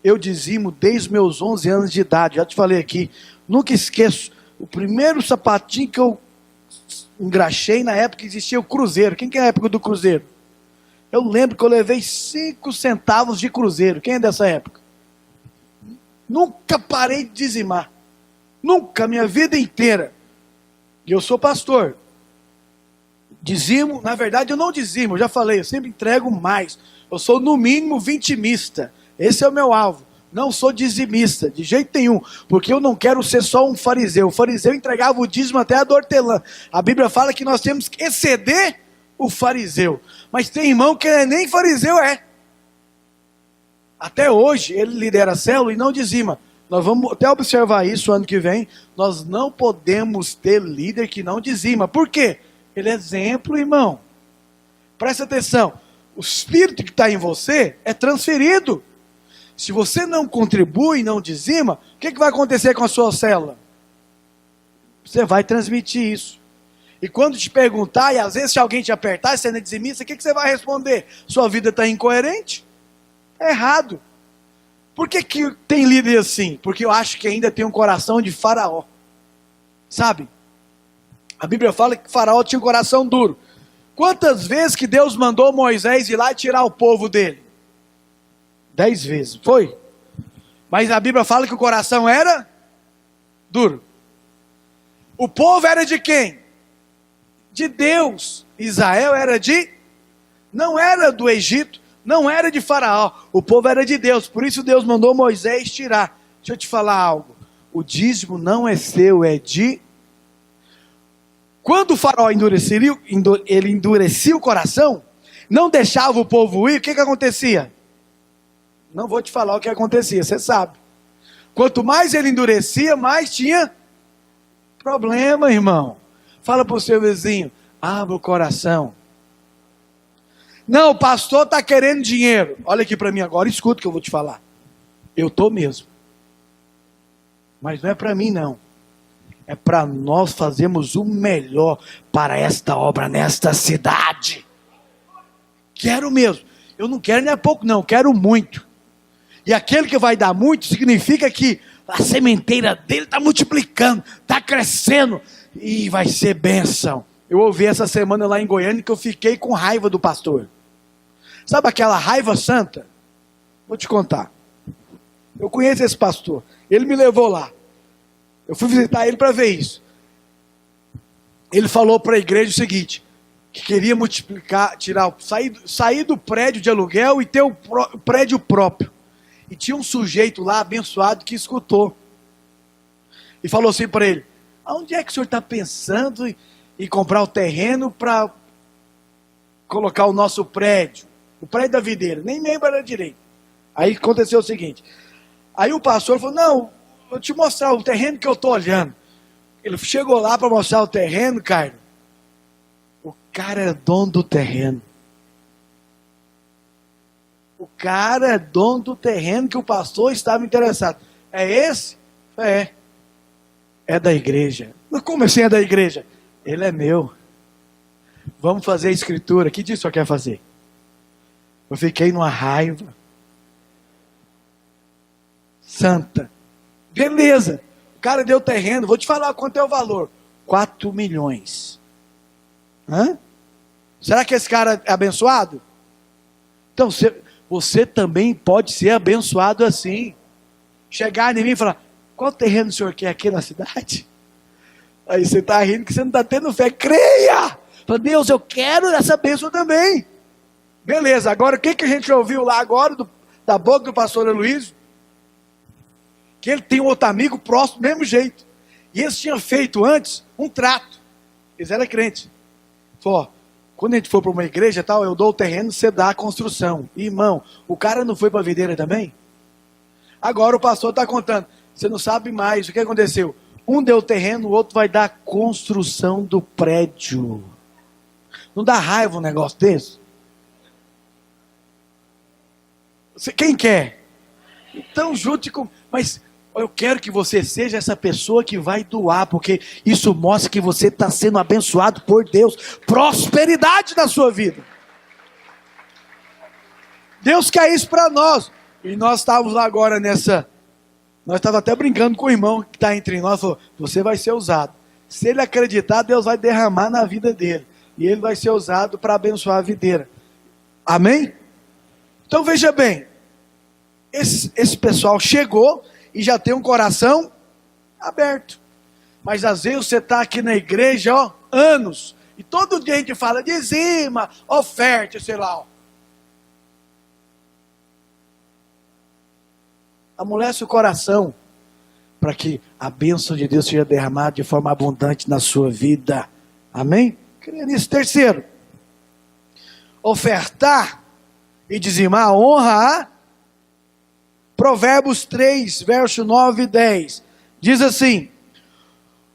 Eu dizimo desde os meus 11 anos de idade. Já te falei aqui. Nunca esqueço. O primeiro sapatinho que eu engraxei na época que existia o Cruzeiro. Quem que é a época do Cruzeiro? Eu lembro que eu levei 5 centavos de Cruzeiro. Quem é dessa época? Nunca parei de dizimar. Nunca, minha vida inteira. E eu sou pastor. Dizimo, na verdade eu não dizimo, eu já falei, eu sempre entrego mais. Eu sou no mínimo vitimista. Esse é o meu alvo. Não sou dizimista, de jeito nenhum. Porque eu não quero ser só um fariseu. O fariseu entregava o dízimo até a do hortelã. A Bíblia fala que nós temos que exceder o fariseu. Mas tem irmão que nem fariseu é. Até hoje ele lidera a célula e não dizima. Nós vamos até observar isso ano que vem. Nós não podemos ter líder que não dizima. Por quê? Ele é exemplo, irmão. Presta atenção. O espírito que está em você é transferido. Se você não contribui, não dizima, o que vai acontecer com a sua célula? Você vai transmitir isso. E quando te perguntar, e às vezes se alguém te apertar, se você não é dizimista, o que você vai responder? Sua vida está incoerente? É errado. Por que tem líder assim? Porque eu acho que ainda tem um coração de Faraó. Sabe? A Bíblia fala que Faraó tinha um coração duro. Quantas vezes que Deus mandou Moisés ir lá e tirar o povo dele? 10 vezes, foi? Mas a Bíblia fala que o coração era duro. O povo era de quem? De Deus. Israel não era do Egito, não era de Faraó. O povo era de Deus, por isso Deus mandou Moisés tirar. Deixa eu te falar algo. O dízimo não é seu, é de... Quando o Faraó ele endurecia o coração, não deixava o povo ir, o que acontecia? Não vou te falar o que acontecia, você sabe. Quanto mais ele endurecia, mais tinha problema, irmão. Fala para o seu vizinho, abra o coração. Não, o pastor está querendo dinheiro. Olha aqui para mim agora, escuta o que eu vou te falar. Eu estou mesmo. Mas não é para mim não. É para nós fazermos o melhor para esta obra, nesta cidade. Quero mesmo. Eu não quero nem a pouco não, quero muito. E aquele que vai dar muito, significa que a sementeira dele está multiplicando, está crescendo. E vai ser bênção. Eu ouvi essa semana lá em Goiânia que eu fiquei com raiva do pastor. Sabe aquela raiva santa? Vou te contar. Eu conheço esse pastor. Ele me levou lá. Eu fui visitar ele para ver isso. Ele falou para a igreja o seguinte, que queria multiplicar, sair do prédio de aluguel e ter o prédio próprio. E tinha um sujeito lá abençoado que escutou. E falou assim para ele, aonde é que o senhor está pensando em comprar o terreno para colocar o nosso prédio? O prédio da videira, nem lembro era direito. Aí aconteceu o seguinte, aí o pastor falou, não, vou te mostrar o terreno que eu estou olhando. Ele chegou lá para mostrar o terreno, Carlos. O cara é dono do terreno. O cara é dono do terreno que o pastor estava interessado. É esse? É. É da igreja. Mas como assim é da igreja? Ele é meu. Vamos fazer a escritura. Que dia o senhor quer fazer? Eu fiquei numa raiva. Santa. Beleza. O cara deu terreno. Vou te falar quanto é o valor. 4 milhões. Hã? Será que esse cara é abençoado? Então, você também pode ser abençoado assim. Chegar em mim e falar, qual terreno o senhor quer aqui na cidade? Aí você está rindo que você não está tendo fé. Creia! Fala, Deus, eu quero essa bênção também. Beleza, agora o que a gente ouviu lá agora, da boca do pastor Aloysio? Que ele tem um outro amigo próximo do mesmo jeito. E eles tinham feito antes um trato. Eles eram crentes. Falou, quando a gente for para uma igreja tal, eu dou o terreno, você dá a construção. Irmão, o cara não foi para a videira também? Agora o pastor está contando. Você não sabe mais o que aconteceu. Um deu o terreno, o outro vai dar a construção do prédio. Não dá raiva um negócio desse? Quem quer? Então junte com... Mas eu quero que você seja essa pessoa que vai doar, porque isso mostra que você está sendo abençoado por Deus. Prosperidade na sua vida. Deus quer isso para nós. E nós estávamos lá agora nessa... Nós estávamos até brincando com o irmão que está entre nós. Falou, você vai ser usado. Se ele acreditar, Deus vai derramar na vida dele. E ele vai ser usado para abençoar a videira. Amém? Então veja bem. Esse pessoal chegou e já tem um coração aberto. Mas às vezes você está aqui na igreja, ó, anos. E todo dia a gente fala, dizima, oferta, sei lá, ó. Amolece o coração, para que a bênção de Deus seja derramada de forma abundante na sua vida. Amém? Creia nisso. Terceiro, ofertar e dizimar honra a Provérbios 3, verso 9 e 10. Diz assim: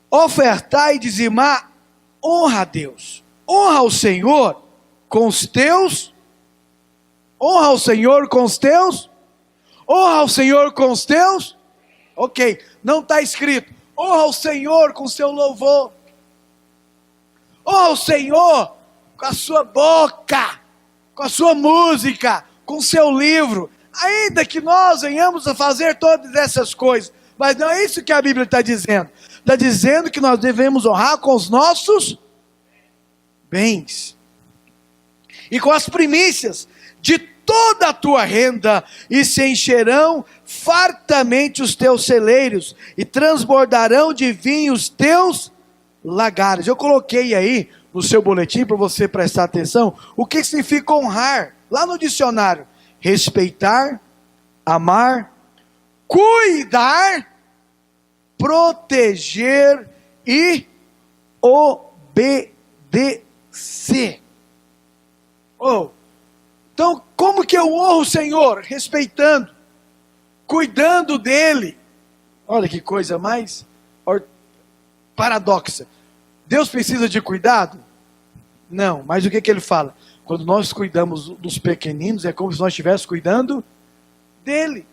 ofertar e dizimar honra a Deus. Honra o Senhor com os teus. Honra o Senhor com os teus. Honra o Senhor com os teus. Ok, não está escrito. Honra o Senhor com o seu louvor. Honra o Senhor com a sua boca, com a sua música, com o seu livro. Ainda que nós venhamos a fazer todas essas coisas, mas não é isso que a Bíblia está dizendo. Está dizendo que nós devemos honrar com os nossos bens e com as primícias de toda a tua renda, e se encherão fartamente os teus celeiros, e transbordarão de vinho os teus lagares. Eu coloquei aí no seu boletim para você prestar atenção o que significa honrar. Lá no dicionário: respeitar, amar, cuidar, proteger e obedecer. Então, como que eu honro o Senhor? Respeitando, cuidando dele. Olha que coisa mais paradoxa. Deus precisa de cuidado? Não, mas o que ele fala? Quando nós cuidamos dos pequeninos, é como se nós estivéssemos cuidando dele.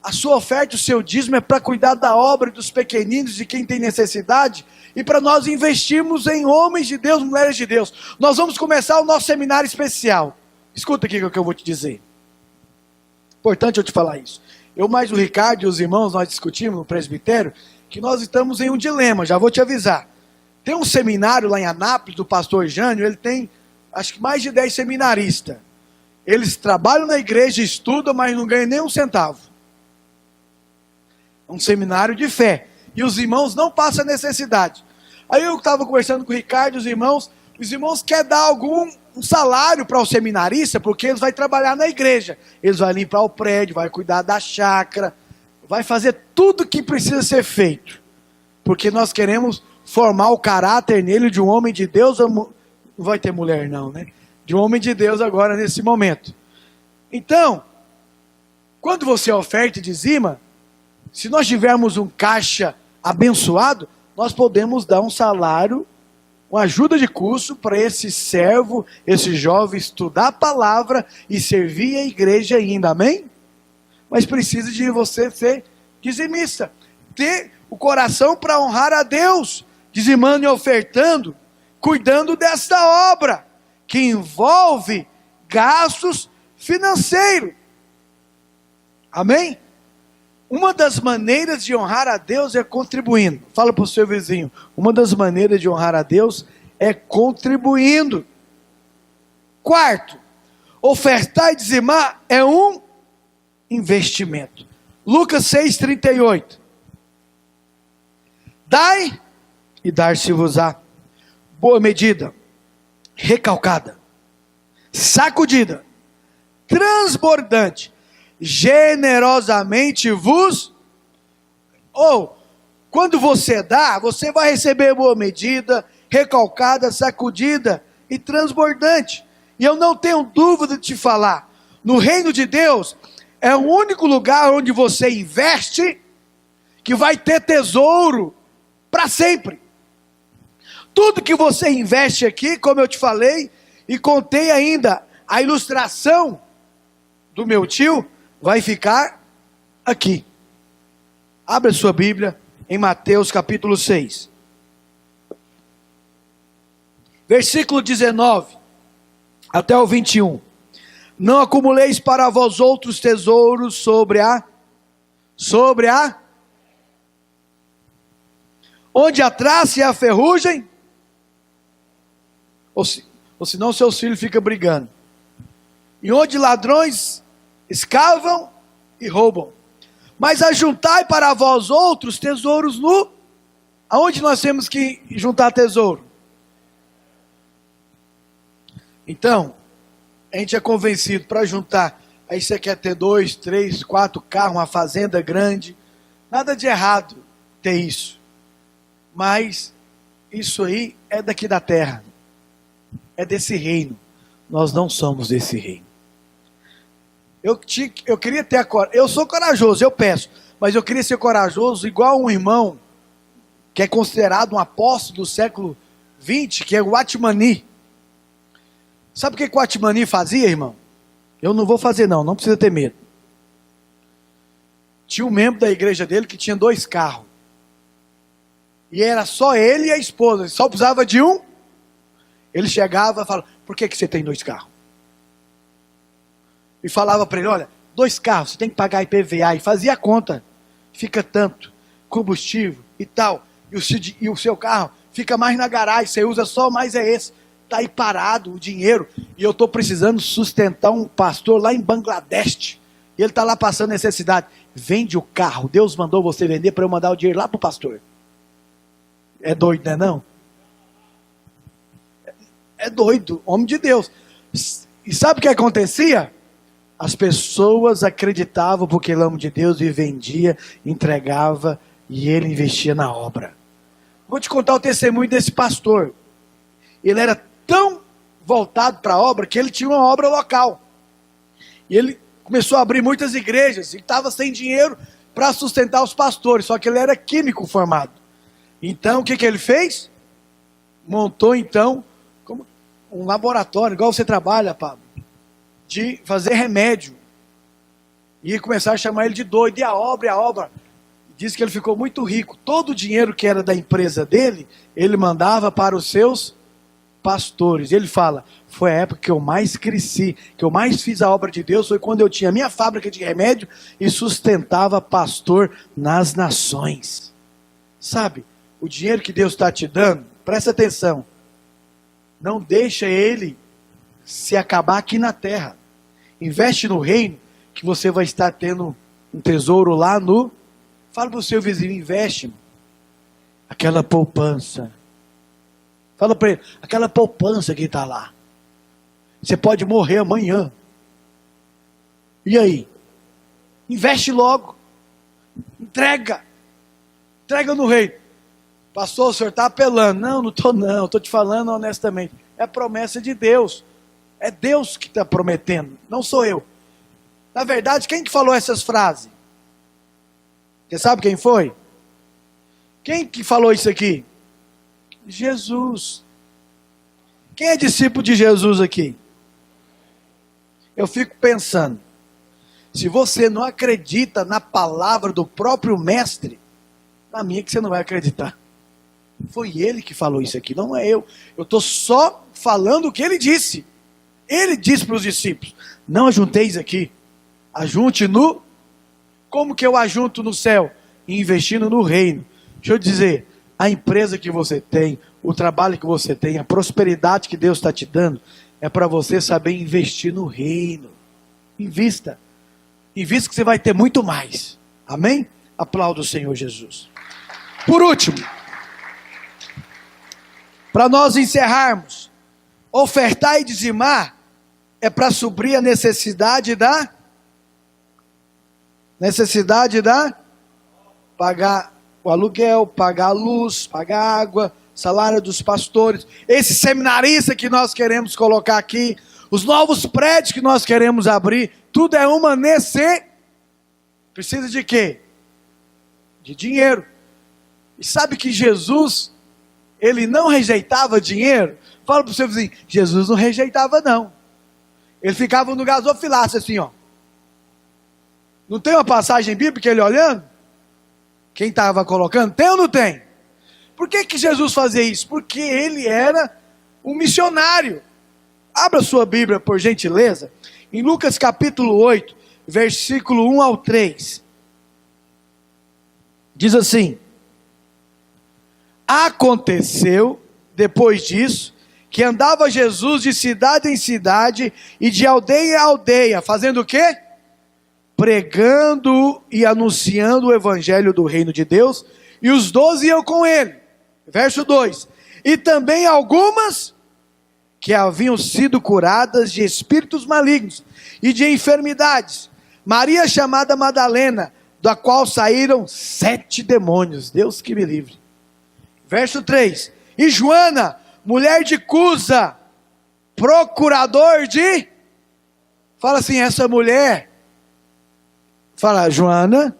A sua oferta, o seu dízimo é para cuidar da obra dos pequeninos, de quem tem necessidade, e para nós investirmos em homens de Deus, mulheres de Deus. Nós vamos começar o nosso seminário especial. Escuta aqui o que eu vou te dizer. Importante eu te falar isso. Eu mais o Ricardo e os irmãos, nós discutimos no presbitério, que nós estamos em um dilema, já vou te avisar. Tem um seminário lá em Anápolis, do pastor Jânio, ele tem, acho que mais de 10 seminaristas. Eles trabalham na igreja, estudam, mas não ganham nem um centavo. É um seminário de fé. E os irmãos não passam necessidade. Aí eu estava conversando com o Ricardo e os irmãos querem dar um salário para o seminarista, porque eles vão trabalhar na igreja. Eles vão limpar o prédio, vai cuidar da chácara, vai fazer tudo que precisa ser feito. Porque nós queremos formar o caráter nele de um homem de Deus. Não vai ter mulher não, né? De um homem de Deus agora nesse momento. Então, quando você oferta e dizima, se nós tivermos um caixa abençoado, nós podemos dar um salário, uma ajuda de curso para esse servo, esse jovem estudar a palavra e servir a igreja ainda, amém? Mas precisa de você ser dizimista, ter o coração para honrar a Deus, dizimando e ofertando, cuidando desta obra, que envolve gastos financeiros, amém? Uma das maneiras de honrar a Deus é contribuindo. Fala para o seu vizinho, uma das maneiras de honrar a Deus é contribuindo. Quarto, ofertar e dizimar é um investimento. Lucas 6,38. Dai e dar-se-vos-á. Boa medida, recalcada, sacudida, transbordante, generosamente vos. Quando você dá, você vai receber boa medida, recalcada, sacudida e transbordante. E eu não tenho dúvida de te falar, no reino de Deus é o único lugar onde você investe que vai ter tesouro para sempre. Tudo que você investe aqui, como eu te falei e contei ainda a ilustração do meu tio, vai ficar aqui. Abra sua Bíblia em Mateus capítulo 6. Versículo 19 até o 21. Não acumuleis para vós outros tesouros sobre a onde a traça e a ferrugem, ou senão seus filhos ficam brigando, e onde ladrões escavam e roubam. Mas ajuntai para vós outros tesouros no... Aonde nós temos que juntar tesouro? Então, a gente é convencido para juntar. Aí você quer ter 2, 3, 4 carros, uma fazenda grande. Nada de errado ter isso. Mas isso aí é daqui da terra. É desse reino. Nós não somos desse reino. Eu queria ter a coragem. Eu sou corajoso, eu peço. Mas eu queria ser corajoso igual um irmão que é considerado um apóstolo do século XX, que é o Atmani. Sabe o que o Atmani fazia, irmão? Eu não vou fazer não precisa ter medo. Tinha um membro da igreja dele que tinha 2 carros. E era só ele e a esposa, ele só precisava de um. Ele chegava e falava, por que você tem 2 carros? E falava para ele, olha, 2 carros, você tem que pagar IPVA, e fazia a conta. Fica tanto, combustível e tal. E o seu carro fica mais na garagem, você usa só mais esse. Está aí parado o dinheiro. E eu estou precisando sustentar um pastor lá em Bangladesh. E ele está lá passando necessidade. Vende o carro, Deus mandou você vender para eu mandar o dinheiro lá para o pastor. É doido, não é não? É doido, homem de Deus. E sabe o que acontecia? As pessoas acreditavam porque ele é homem de Deus e vendia, entregava e ele investia na obra. Vou te contar o testemunho desse pastor. Ele era tão voltado para a obra que ele tinha uma obra local. E ele começou a abrir muitas igrejas e estava sem dinheiro para sustentar os pastores, só que ele era químico formado. Então o que ele fez? Montou então como um laboratório, igual você trabalha, Pablo, de fazer remédio. E começaram a chamar ele de doido. E a obra. Diz que ele ficou muito rico. Todo o dinheiro que era da empresa dele, ele mandava para os seus pastores. Ele fala, foi a época que eu mais cresci, que eu mais fiz a obra de Deus, foi quando eu tinha a minha fábrica de remédio e sustentava pastor nas nações. Sabe, o dinheiro que Deus está te dando, presta atenção, não deixa ele se acabar aqui na terra. Investe no reino, que você vai estar tendo um tesouro lá no... Fala para o seu vizinho, investe, aquela poupança. Fala para ele, aquela poupança que está lá. Você pode morrer amanhã. E aí? Investe logo. Entrega no reino. Pastor, o senhor está apelando. Não estou não, estou te falando honestamente. É promessa de Deus. É Deus que está prometendo, não sou eu. Na verdade, quem que falou essas frases? Você sabe quem foi? Quem que falou isso aqui? Jesus. Quem é discípulo de Jesus aqui? Eu fico pensando, se você não acredita na palavra do próprio mestre, na minha que você não vai acreditar. Foi ele que falou isso aqui, não é eu. Eu estou só falando o que ele disse. Ele disse para os discípulos, não ajunteis aqui, ajunte no... Como que eu ajunto no céu? Investindo no reino. Deixa eu dizer, a empresa que você tem, o trabalho que você tem, a prosperidade que Deus está te dando, é para você saber investir no reino. Invista. Invista que você vai ter muito mais. Amém? Aplauda o Senhor Jesus. Por último, para nós encerrarmos, ofertar e dizimar é para suprir a necessidade da pagar o aluguel, pagar a luz, pagar a água, salário dos pastores, esse seminarista que nós queremos colocar aqui, os novos prédios que nós queremos abrir, tudo é uma precisa de quê? De dinheiro. E sabe que Jesus, ele não rejeitava dinheiro? Fala para o seu vizinho, Jesus não rejeitava não. Ele ficava no gasofilácio assim, ó. Não tem uma passagem bíblica ele olhando? Quem estava colocando? Tem ou não tem? Por que Jesus fazia isso? Porque ele era um missionário. Abra sua Bíblia, por gentileza, em Lucas capítulo 8, versículo 1 ao 3. Diz assim: aconteceu, depois disso, que andava Jesus de cidade em cidade e de aldeia em aldeia, fazendo o quê? Pregando e anunciando o evangelho do reino de Deus, e os 12 iam com ele. Verso 2: e também algumas que haviam sido curadas de espíritos malignos e de enfermidades. Maria chamada Madalena, da qual saíram 7 demônios. Deus que me livre. Verso 3: e Joana, mulher de Cusa, procurador de... Fala assim, essa mulher Fala, Joana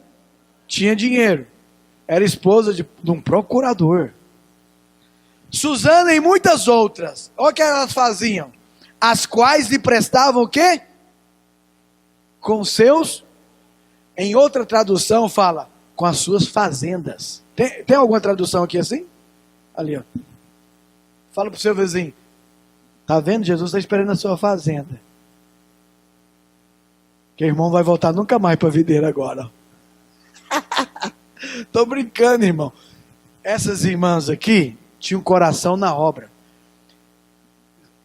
tinha dinheiro. Era esposa de um procurador. Susana e muitas outras. Olha o que elas faziam. As quais lhe prestavam o quê? Com seus... Em outra tradução fala, com as suas fazendas. Tem alguma tradução aqui assim? Ali, ó. Fala pro seu vizinho. Tá vendo? Jesus está esperando a sua fazenda. Que o irmão vai voltar nunca mais para a videira agora. Tô brincando, irmão. Essas irmãs aqui tinham coração na obra.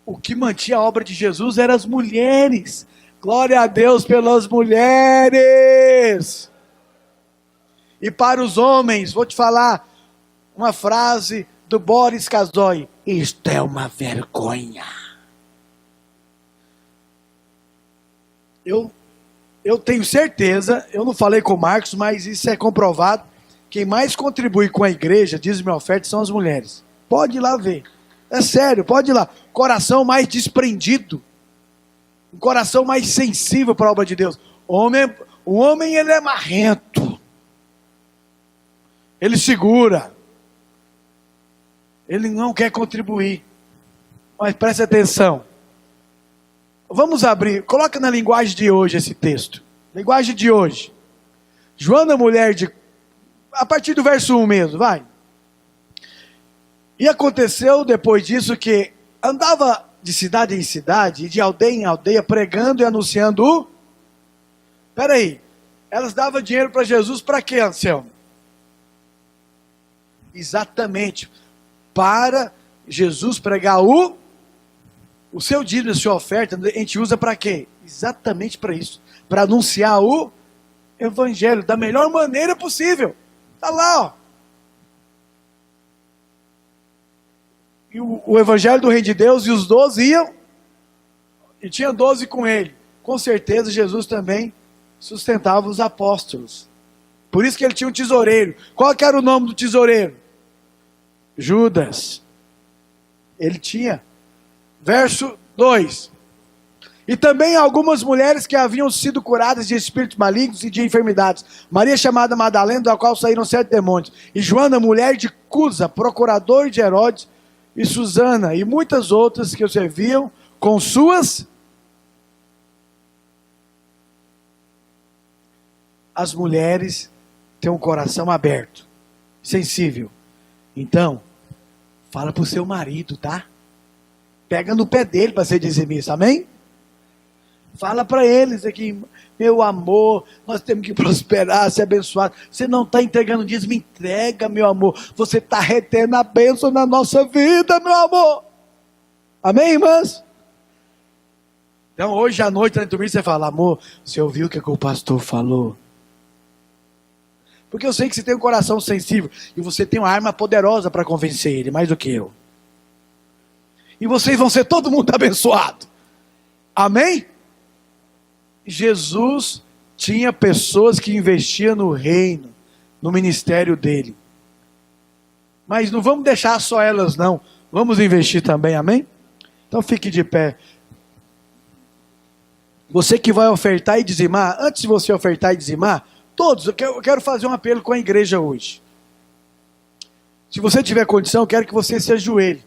O que mantinha a obra de Jesus eram as mulheres. Glória a Deus pelas mulheres. E para os homens, vou te falar uma frase do Boris Casoy. Isto é uma vergonha. Eu tenho certeza, eu não falei com o Marcos, mas isso é comprovado. Quem mais contribui com a igreja, diz minha oferta, são as mulheres. Pode ir lá ver. É sério, pode ir lá. Coração mais desprendido. Um coração mais sensível para a obra de Deus. O homem ele é marrento. Ele segura. Ele não quer contribuir. Mas preste atenção. Vamos abrir. Coloca na linguagem de hoje esse texto. Linguagem de hoje. Joana, mulher de... A partir do verso 1 mesmo, vai. E aconteceu depois disso que andava de cidade em cidade, e de aldeia em aldeia, pregando e anunciando o... Peraí, elas davam dinheiro para Jesus para quê, Anselmo? Exatamente, para Jesus pregar o seu dízimo, a sua oferta, a gente usa para quê? Exatamente para isso, para anunciar o evangelho da melhor maneira possível. Está lá, ó. E o evangelho do reino de Deus, e os 12 iam, e tinha 12 com ele. Com certeza Jesus também sustentava os apóstolos. Por isso que ele tinha um tesoureiro. Qual que era o nome do tesoureiro? Judas. Ele tinha. Verso 2. E também algumas mulheres que haviam sido curadas de espíritos malignos e de enfermidades. Maria chamada Madalena, da qual saíram 7 demônios. E Joana, mulher de Cusa, procurador de Herodes, e Susana, e muitas outras que o serviam com suas... As mulheres têm um coração aberto, sensível. Então, fala para o seu marido, tá? Pega no pé dele para ser dizimista, amém? Fala para eles aqui, meu amor, nós temos que prosperar, ser abençoado. Você não está entregando dízimo, entrega, meu amor. Você está retendo a bênção na nossa vida, meu amor. Amém, irmãs? Então, hoje à noite, dentro do você fala, amor, você ouviu o que o pastor falou? Porque eu sei que você tem um coração sensível, e você tem uma arma poderosa para convencer ele, mais do que eu. E vocês vão ser todo mundo abençoado. Amém? Jesus tinha pessoas que investiam no reino, no ministério dele. Mas não vamos deixar só elas não. Vamos investir também, amém? Então fique de pé. Você que vai ofertar e dizimar, antes de você ofertar e dizimar, todos, eu quero fazer um apelo com a igreja hoje. Se você tiver condição, eu quero que você se ajoelhe.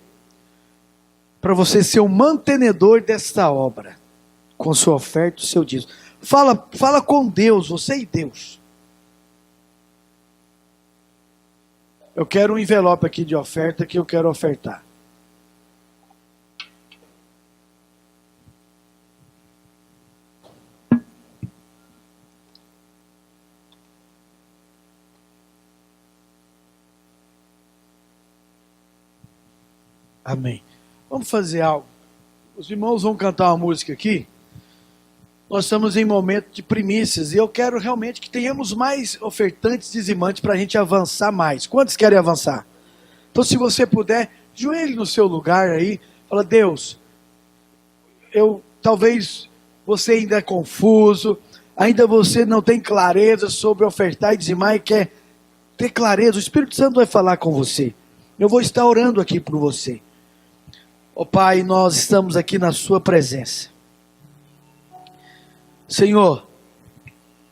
Para você ser um mantenedor desta obra. Com sua oferta, o seu dízimo. Fala com Deus, você e Deus. Eu quero um envelope aqui de oferta que eu quero ofertar. Amém. Vamos fazer algo. Os irmãos vão cantar uma música aqui. Nós estamos em momento de primícias e eu quero realmente que tenhamos mais ofertantes dizimantes para a gente avançar mais. Quantos querem avançar? Então, se você puder, joelhe no seu lugar aí. Fala, Deus, talvez você ainda é confuso, ainda você não tem clareza sobre ofertar e dizimar e quer ter clareza. O Espírito Santo vai falar com você. Eu vou estar orando aqui por você. Ó Pai, nós estamos aqui na sua presença. Senhor,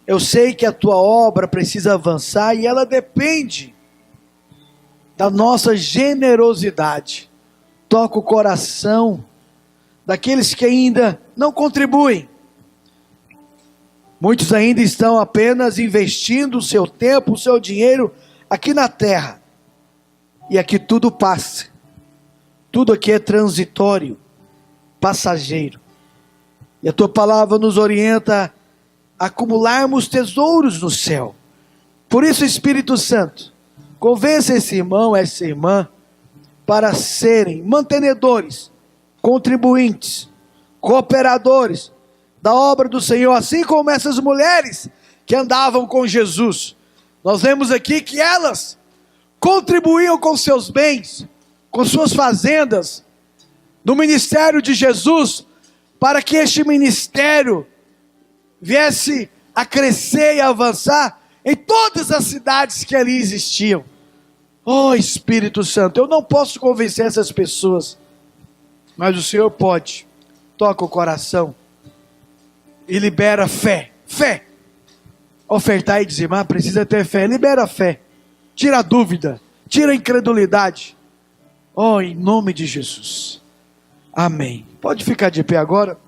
Eu sei que a tua obra precisa avançar e ela depende da nossa generosidade. Toca o coração daqueles que ainda não contribuem. Muitos ainda estão apenas investindo o seu tempo, o seu dinheiro aqui na terra. E aqui tudo passa. Tudo aqui é transitório, passageiro. E a tua palavra nos orienta a acumularmos tesouros no céu. Por isso, Espírito Santo, convença esse irmão, essa irmã, para serem mantenedores, contribuintes, cooperadores da obra do Senhor, assim como essas mulheres que andavam com Jesus. Nós vemos aqui que elas contribuíam com seus bens, com suas fazendas, no ministério de Jesus, para que este ministério viesse a crescer e avançar em todas as cidades que ali existiam. Oh Espírito Santo, eu não posso convencer essas pessoas, mas o Senhor pode. Toca o coração e libera fé. Fé. Ofertar e dizimar precisa ter fé. Libera a fé. Tira a dúvida. Tira a incredulidade. Oh, em nome de Jesus. Amém. Pode ficar de pé agora.